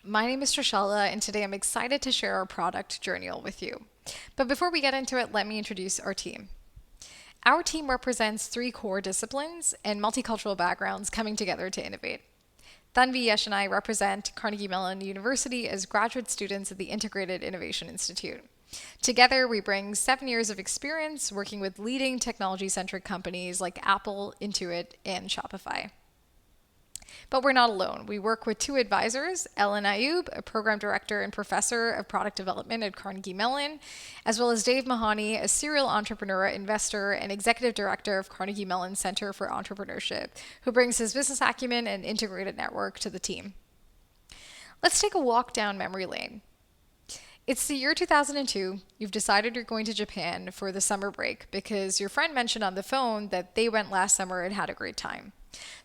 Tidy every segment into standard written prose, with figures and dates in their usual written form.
My name is Trishella, and today I'm excited to share our product journal with you. But before we get into it, let me introduce our team. Our team represents three core disciplines and multicultural backgrounds coming together to innovate. Tanvi, Yesh, and I represent Carnegie Mellon University as graduate students at the Integrated Innovation Institute. Together, we bring 7 years of experience working with leading technology centric companies like Apple, Intuit, and Shopify. But we're not alone. We work with two advisors, Ellen Ayub, a program director and professor of product development at Carnegie Mellon, as well as Dave Mahoney, a serial entrepreneur, investor, and executive director of Carnegie Mellon Center for Entrepreneurship, who brings his business acumen and integrated network to the team. Let's take a walk down memory lane. It's the year 2002. You've decided you're going to Japan for the summer break because your friend mentioned on the phone that they went last summer and had a great time.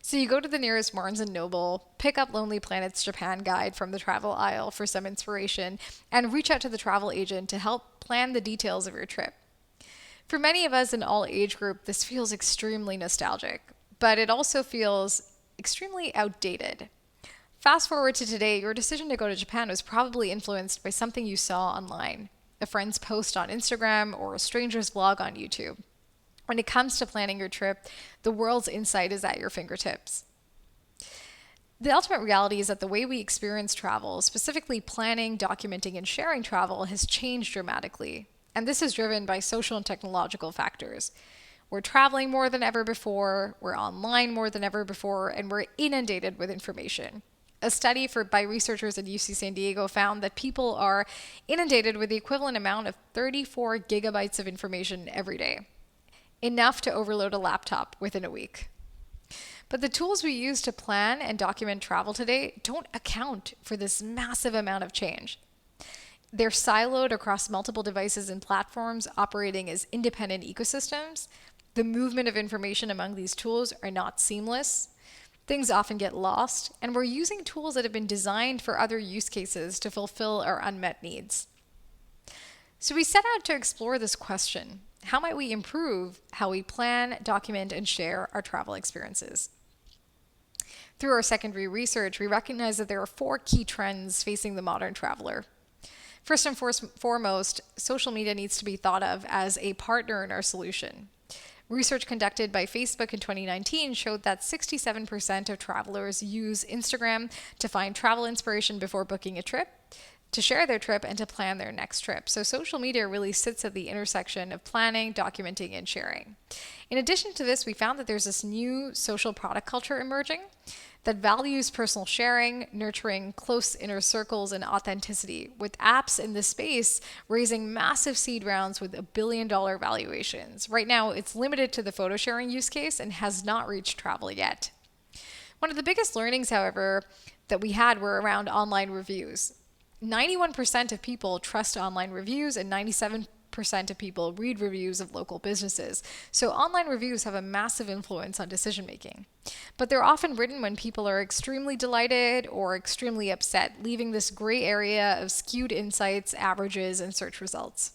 So you go to the nearest Barnes & Noble, pick up Lonely Planet's Japan guide from the travel aisle for some inspiration, and reach out to the travel agent to help plan the details of your trip. For many of us in all age group, this feels extremely nostalgic, but it also feels extremely outdated. Fast forward to today, your decision to go to Japan was probably influenced by something you saw online, a friend's post on Instagram or a stranger's vlog on YouTube. When it comes to planning your trip, the world's insight is at your fingertips. The ultimate reality is that the way we experience travel, specifically planning, documenting, and sharing travel, has changed dramatically. And this is driven by social and technological factors. We're traveling more than ever before, we're online more than ever before, and we're inundated with information. A study by researchers at UC San Diego found that people are inundated with the equivalent amount of 34 gigabytes of information every day. Enough to overload a laptop within a week. But the tools we use to plan and document travel today don't account for this massive amount of change. They're siloed across multiple devices and platforms operating as independent ecosystems. The movement of information among these tools are not seamless. Things often get lost, and we're using tools that have been designed for other use cases to fulfill our unmet needs. So we set out to explore this question. How might we improve how we plan, document, and share our travel experiences? Through our secondary research, we recognize that there are four key trends facing the modern traveler. First and foremost, social media needs to be thought of as a partner in our solution. Research conducted by Facebook in 2019 showed that 67% of travelers use Instagram to find travel inspiration before booking a trip, to share their trip, and to plan their next trip. So social media really sits at the intersection of planning, documenting, and sharing. In addition to this, we found that there's this new social product culture emerging that values personal sharing, nurturing close inner circles, and authenticity, with apps in this space raising massive seed rounds with $1 billion valuations. Right now, it's limited to the photo sharing use case and has not reached travel yet. One of the biggest learnings, however, that we had were around online reviews. 91% of people trust online reviews and 97% of people read reviews of local businesses. So online reviews have a massive influence on decision making. But they're often written when people are extremely delighted or extremely upset, leaving this gray area of skewed insights, averages, and search results.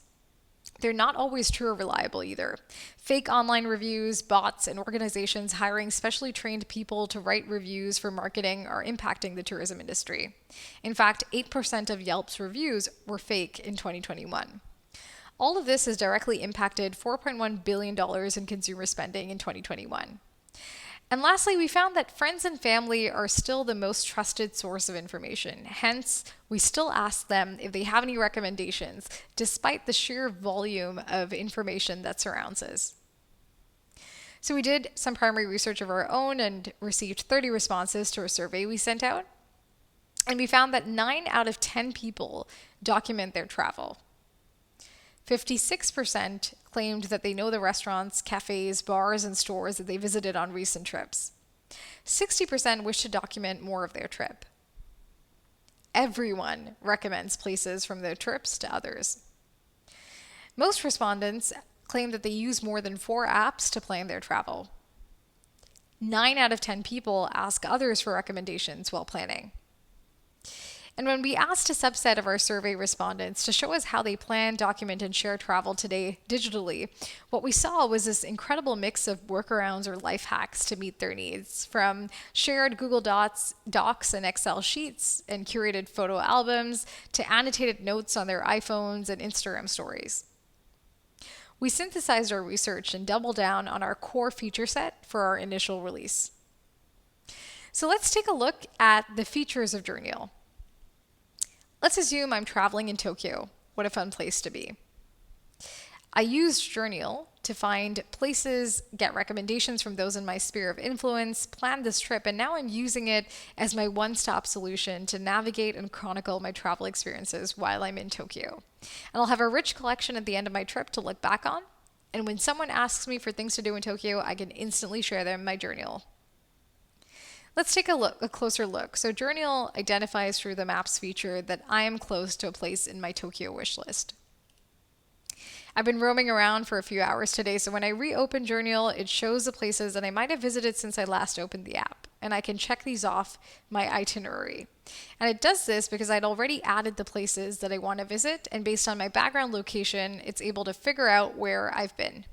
They're not always true or reliable either. Fake online reviews, bots, and organizations hiring specially trained people to write reviews for marketing are impacting the tourism industry. In fact, 8% of Yelp's reviews were fake in 2021. All of this has directly impacted $4.1 billion in consumer spending in 2021. And lastly, we found that friends and family are still the most trusted source of information. Hence, we still ask them if they have any recommendations, despite the sheer volume of information that surrounds us. So we did some primary research of our own and received 30 responses to a survey we sent out. And we found that 9 out of 10 people document their travel. 56% claimed that they know the restaurants, cafes, bars, and stores that they visited on recent trips. 60% wish to document more of their trip. Everyone recommends places from their trips to others. Most respondents claim that they use more than 4 apps to plan their travel. 9 out of 10 people ask others for recommendations while planning. And when we asked a subset of our survey respondents to show us how they plan, document, and share travel today digitally, what we saw was this incredible mix of workarounds or life hacks to meet their needs, from shared Google Docs and Excel sheets and curated photo albums to annotated notes on their iPhones and Instagram stories. We synthesized our research and doubled down on our core feature set for our initial release. So let's take a look at the features of Journial. Let's assume I'm traveling in Tokyo. What a fun place to be. I used Journial to find places, get recommendations from those in my sphere of influence, plan this trip, and now I'm using it as my one-stop solution to navigate and chronicle my travel experiences while I'm in Tokyo. And I'll have a rich collection at the end of my trip to look back on. And when someone asks me for things to do in Tokyo, I can instantly share them in my Journial. Let's take a closer look. So Journial identifies through the Maps feature that I am close to a place in my Tokyo wish list. I've been roaming around for a few hours today, so when I reopen Journial, it shows the places that I might have visited since I last opened the app, and I can check these off my itinerary. And it does this because I'd already added the places that I want to visit, and based on my background location, it's able to figure out where I've been.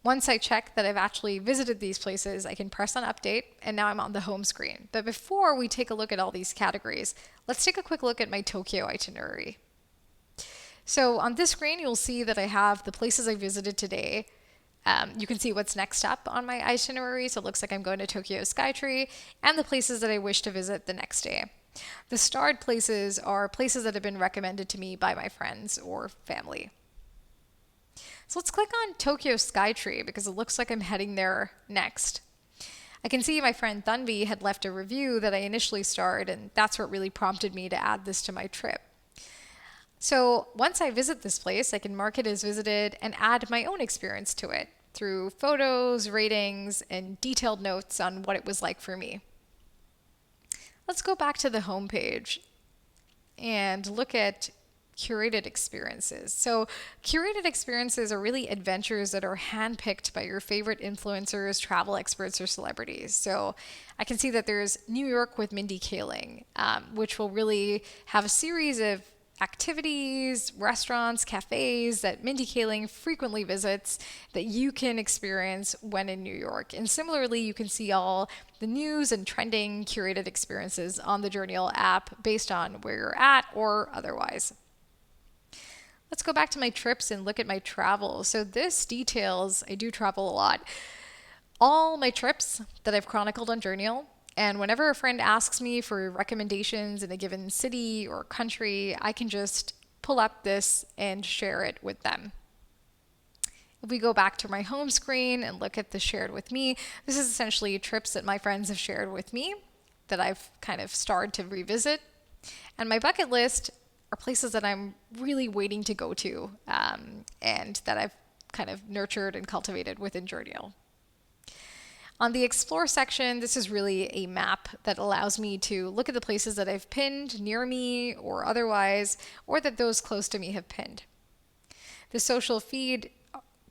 Once I check that I've actually visited these places, I can press on update, and now I'm on the home screen. But before we take a look at all these categories, let's take a quick look at my Tokyo itinerary. So on this screen, you'll see that I have the places I visited today. You can see what's next up on my itinerary. So it looks like I'm going to Tokyo Skytree, and the places that I wish to visit the next day. The starred places are places that have been recommended to me by my friends or family. So let's click on Tokyo Skytree because it looks like I'm heading there next. I can see my friend Thunby had left a review that I initially starred, and that's what really prompted me to add this to my trip. So once I visit this place, I can mark it as visited and add my own experience to it through photos, ratings, and detailed notes on what it was like for me. Let's go back to the home page and look at curated experiences. So curated experiences are really adventures that are handpicked by your favorite influencers, travel experts, or celebrities. So I can see that there's New York with Mindy Kaling, which will really have a series of activities, restaurants, cafes that Mindy Kaling frequently visits that you can experience when in New York. And similarly, you can see all the news and trending curated experiences on the Journial app based on where you're at or otherwise. Let's go back to my trips and look at my travel. So this details, I do travel a lot, all my trips that I've chronicled on Journial. And whenever a friend asks me for recommendations in a given city or country, I can just pull up this and share it with them. If we go back to my home screen and look at the shared with me, this is essentially trips that my friends have shared with me that I've kind of started to revisit. And my bucket list are places that I'm really waiting to go to and that I've kind of nurtured and cultivated within Journial. On the Explore section, this is really a map that allows me to look at the places that I've pinned near me or otherwise, or that those close to me have pinned. The social feed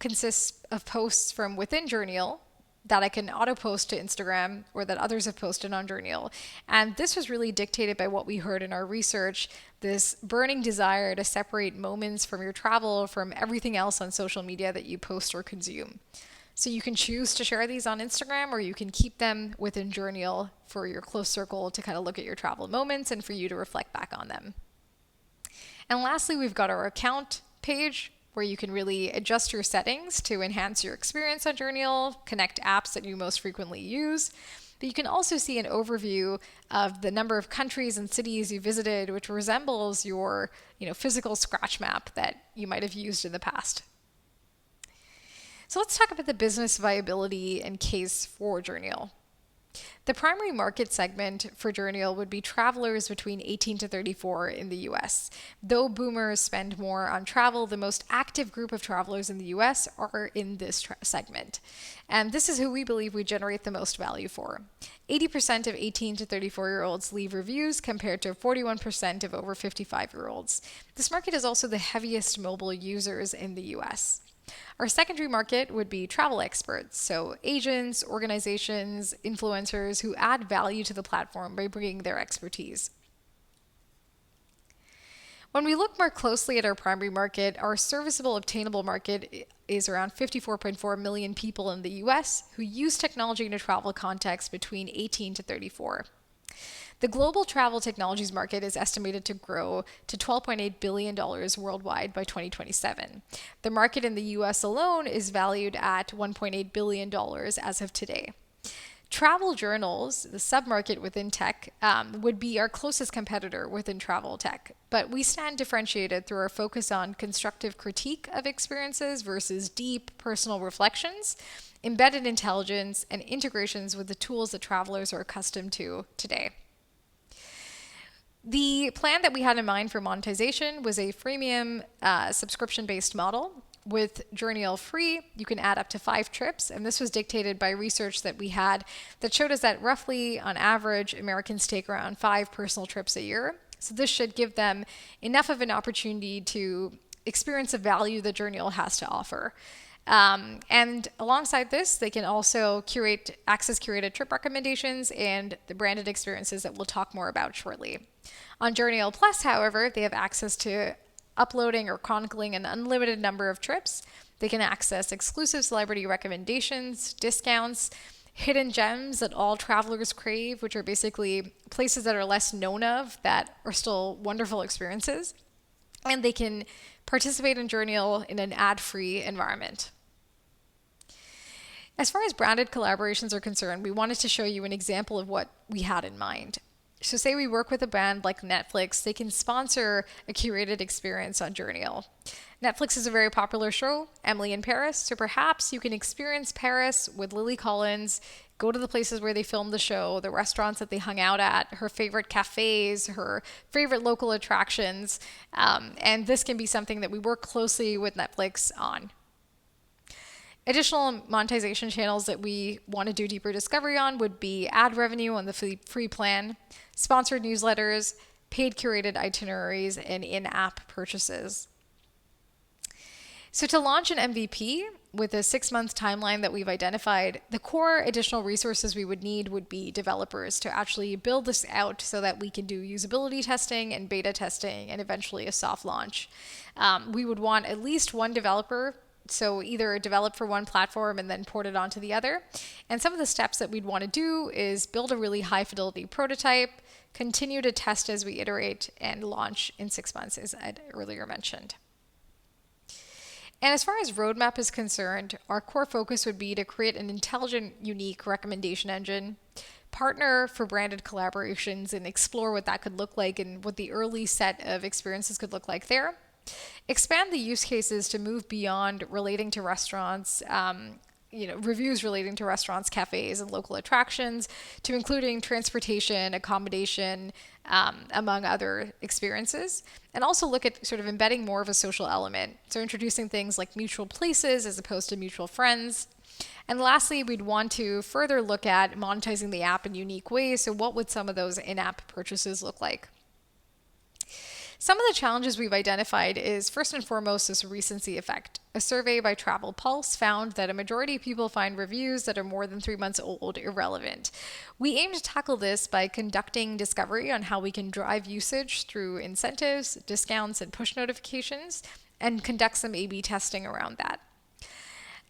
consists of posts from within Journial that I can auto-post to Instagram or that others have posted on Journial. And this was really dictated by what we heard in our research, this burning desire to separate moments from your travel from everything else on social media that you post or consume. So you can choose to share these on Instagram, or you can keep them within Journial for your close circle to kind of look at your travel moments and for you to reflect back on them. And lastly, we've got our account page where you can really adjust your settings to enhance your experience on Journial, connect apps that you most frequently use. But you can also see an overview of the number of countries and cities you visited, which resembles your, physical scratch map that you might have used in the past. So let's talk about the business viability and case for Journial. The primary market segment for Journial would be travelers between 18 to 34 in the US. Though boomers spend more on travel, the most active group of travelers in the US are in this segment. And this is who we believe we generate the most value for. 80% of 18 to 34-year-olds leave reviews compared to 41% of over 55-year-olds. This market is also the heaviest mobile users in the US. Our secondary market would be travel experts, so agents, organizations, influencers who add value to the platform by bringing their expertise. When we look more closely at our primary market, our serviceable obtainable market is around 54.4 million people in the US who use technology in a travel context between 18 to 34. The global travel technologies market is estimated to grow to $12.8 billion worldwide by 2027. The market in the US alone is valued at $1.8 billion as of today. Travel journals, the submarket within tech, would be our closest competitor within travel tech. But we stand differentiated through our focus on constructive critique of experiences versus deep personal reflections, embedded intelligence, and integrations with the tools that travelers are accustomed to today. The plan that we had in mind for monetization was a freemium subscription-based model. With Journial Free, you can add up to 5 trips, and this was dictated by research that we had that showed us that roughly, on average, Americans take around 5 personal trips a year. So this should give them enough of an opportunity to experience the value that Journial has to offer. And alongside this, they can also access curated trip recommendations and the branded experiences that we'll talk more about shortly. On Journial Plus, however, they have access to uploading or chronicling an unlimited number of trips. They can access exclusive celebrity recommendations, discounts, hidden gems that all travelers crave, which are basically places that are less known of that are still wonderful experiences. And they can participate in Journial in an ad-free environment. As far as branded collaborations are concerned, we wanted to show you an example of what we had in mind. So say we work with a brand like Netflix, they can sponsor a curated experience on Journial. Netflix is a very popular show, Emily in Paris, so perhaps you can experience Paris with Lily Collins, go to the places where they filmed the show, the restaurants that they hung out at, her favorite cafes, her favorite local attractions, and this can be something that we work closely with Netflix on. Additional monetization channels that we want to do deeper discovery on would be ad revenue on the free plan, sponsored newsletters, paid curated itineraries, and in-app purchases. So to launch an MVP with a 6-month timeline that we've identified, the core additional resources we would need would be developers to actually build this out so that we can do usability testing and beta testing and eventually a soft launch. We would want at least one developer, so either develop for one platform and then port it onto the other. And some of the steps that we'd want to do is build a really high fidelity prototype, continue to test as we iterate, and launch in 6 months, as I'd earlier mentioned. And as far as roadmap is concerned, our core focus would be to create an intelligent, unique recommendation engine, partner for branded collaborations and explore what that could look like and what the early set of experiences could look like there. Expand the use cases to move beyond relating to restaurants, reviews relating to restaurants, cafes, and local attractions, to including transportation, accommodation, among other experiences. And also look at sort of embedding more of a social element. So introducing things like mutual places as opposed to mutual friends. And lastly, we'd want to further look at monetizing the app in unique ways. So what would some of those in-app purchases look like? Some of the challenges we've identified is, first and foremost, this recency effect. A survey by Travel Pulse found that a majority of people find reviews that are more than 3 months old irrelevant. We aim to tackle this by conducting discovery on how we can drive usage through incentives, discounts, and push notifications, and conduct some A/B testing around that.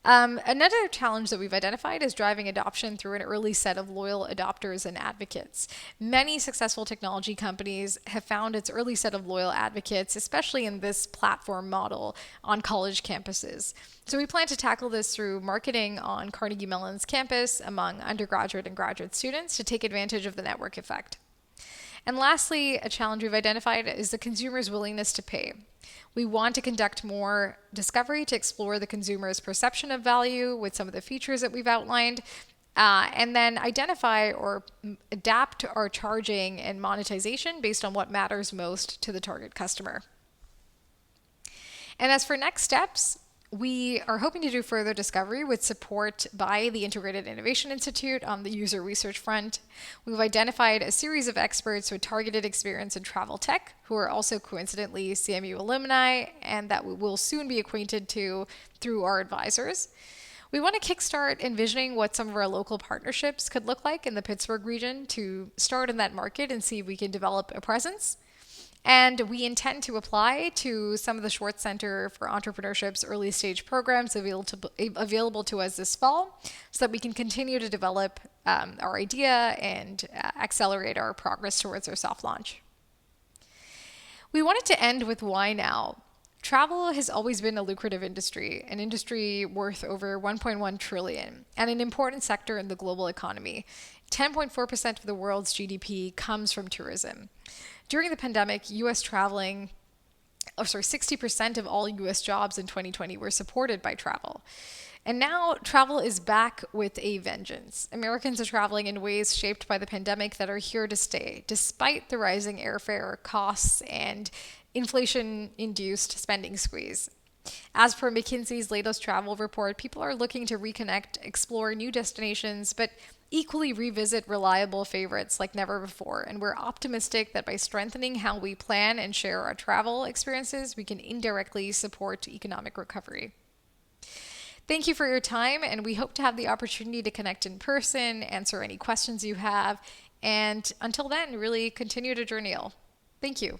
Another challenge that we've identified is driving adoption through an early set of loyal adopters and advocates. Many successful technology companies have found its early set of loyal advocates, especially in this platform model on college campuses. So we plan to tackle this through marketing on Carnegie Mellon's campus among undergraduate and graduate students to take advantage of the network effect. And lastly, a challenge we've identified is the consumer's willingness to pay. We want to conduct more discovery to explore the consumer's perception of value with some of the features that we've outlined, and then identify or adapt our charging and monetization based on what matters most to the target customer. And as for next steps, we are hoping to do further discovery with support by the Integrated Innovation Institute on the user research front. We've identified a series of experts with targeted experience in travel tech who are also coincidentally CMU alumni and that we will soon be acquainted to through our advisors. We want to kickstart envisioning what some of our local partnerships could look like in the Pittsburgh region to start in that market and see if we can develop a presence. And we intend to apply to some of the Schwartz Center for Entrepreneurship's early stage programs available to us this fall so that we can continue to develop our idea and accelerate our progress towards our soft launch. We wanted to end with why now. Travel has always been a lucrative industry, an industry worth over 1.1 trillion, and an important sector in the global economy. 10.4% of the world's GDP comes from tourism. During the pandemic, 60% of all US jobs in 2020 were supported by travel. And now travel is back with a vengeance. Americans are traveling in ways shaped by the pandemic that are here to stay, despite the rising airfare costs and inflation-induced spending squeeze. As per McKinsey's latest travel report, people are looking to reconnect, explore new destinations, but equally revisit reliable favorites like never before. And we're optimistic that by strengthening how we plan and share our travel experiences, we can indirectly support economic recovery. Thank you for your time, and we hope to have the opportunity to connect in person, answer any questions you have, and until then, really continue to journey. Thank you.